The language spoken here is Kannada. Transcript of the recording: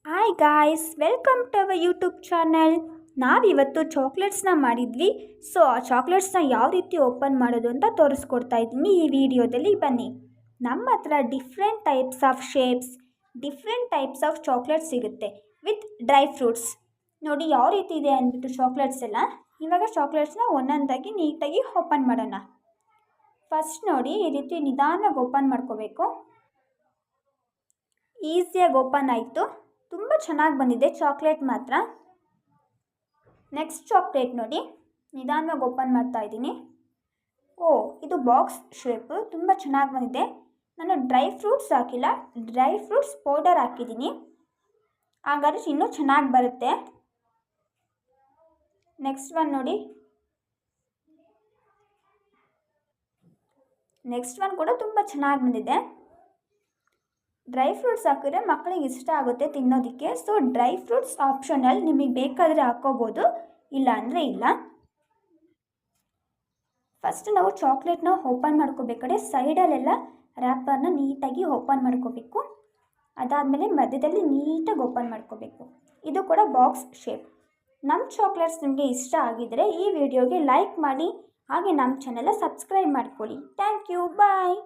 Hi guys, welcome to our YouTube channel. ನಾವಿವತ್ತು ಚಾಕ್ಲೇಟ್ಸ್ನ ಮಾಡಿದ್ವಿ. ಸೊ ಆ ಚಾಕ್ಲೇಟ್ಸ್ನ ಯಾವ ರೀತಿ ಓಪನ್ ಮಾಡೋದು ಅಂತ ತೋರಿಸ್ಕೊಡ್ತಾ ಇದ್ದೀನಿ ಈ ವಿಡಿಯೋದಲ್ಲಿ. ಬನ್ನಿ. ನಮ್ಮ ಹತ್ರ different types of shapes, different types of chocolates ಸಿಗುತ್ತೆ ವಿತ್ ಡ್ರೈ ಫ್ರೂಟ್ಸ್. ನೋಡಿ ಯಾವ ರೀತಿ ಇದೆ ಅಂದ್ಬಿಟ್ಟು ಚಾಕ್ಲೇಟ್ಸ್ ಎಲ್ಲ. ಇವಾಗ ಚಾಕ್ಲೇಟ್ಸ್ನ ಒಂದೊಂದಾಗಿ ನೀಟಾಗಿ ಓಪನ್ ಮಾಡೋಣ. ಫಸ್ಟ್ ನೋಡಿ, ಈ ರೀತಿ ನಿಧಾನವಾಗಿ ಓಪನ್ ಮಾಡ್ಕೋಬೇಕು. ಈಸಿಯಾಗಿ ಓಪನ್ ಆಯಿತು. ತುಂಬ ಚೆನ್ನಾಗಿ ಬಂದಿದೆ ಚಾಕ್ಲೇಟ್ ಮಾತ್ರ. ನೆಕ್ಸ್ಟ್ ಚಾಕ್ಲೇಟ್ ನೋಡಿ, ನಿಧಾನವಾಗಿ ಓಪನ್ ಮಾಡ್ತಾ ಇದ್ದೀನಿ. ಇದು ಬಾಕ್ಸ್ ಶೇಪು, ತುಂಬ ಚೆನ್ನಾಗಿ ಬಂದಿದೆ. ನಾನು ಡ್ರೈ ಫ್ರೂಟ್ಸ್ ಹಾಕಿಲ್ಲ, ಡ್ರೈ ಫ್ರೂಟ್ಸ್ ಪೌಡರ್ ಹಾಕಿದ್ದೀನಿ. ಹಾಗಾದ್ರೆ ಇನ್ನೂ ಚೆನ್ನಾಗಿ ಬರುತ್ತೆ. ನೆಕ್ಸ್ಟ್ ಒನ್ ನೋಡಿ, ನೆಕ್ಸ್ಟ್ ಒನ್ ಕೂಡ ತುಂಬ ಚೆನ್ನಾಗಿ ಬಂದಿದೆ. ಡ್ರೈ ಫ್ರೂಟ್ಸ್ ಹಾಕಿದ್ರೆ ಮಕ್ಕಳಿಗೆ ಇಷ್ಟ ಆಗುತ್ತೆ ತಿನ್ನೋದಕ್ಕೆ. ಸೊ ಡ್ರೈ ಫ್ರೂಟ್ಸ್ ಆಪ್ಷನಲ್, ನಿಮಗೆ ಬೇಕಾದರೆ ಹಾಕ್ಕೋಬೋದು, ಇಲ್ಲ ಅಂದರೆ ಇಲ್ಲ. ಫಸ್ಟ್ ನಾವು ಚಾಕ್ಲೇಟ್ನ ಓಪನ್ ಮಾಡ್ಕೋಬೇಕಾದ್ರೆ ಸೈಡಲ್ಲೆಲ್ಲ ರ್ಯಾಪರ್ನ ನೀಟಾಗಿ ಓಪನ್ ಮಾಡ್ಕೋಬೇಕು. ಅದಾದಮೇಲೆ ಮಧ್ಯದಲ್ಲಿ ನೀಟಾಗಿ ಓಪನ್ ಮಾಡ್ಕೋಬೇಕು. ಇದು ಕೂಡ ಬಾಕ್ಸ್ ಶೇಪ್. ನಮ್ಮ ಚಾಕ್ಲೇಟ್ಸ್ ನಿಮಗೆ ಇಷ್ಟ ಆಗಿದರೆ ಈ ವಿಡಿಯೋಗೆ ಲೈಕ್ ಮಾಡಿ, ಹಾಗೆ ನಮ್ಮ ಚಾನೆಲ್ನ ಸಬ್ಸ್ಕ್ರೈಬ್ ಮಾಡ್ಕೊಳ್ಳಿ. Thank you, bye.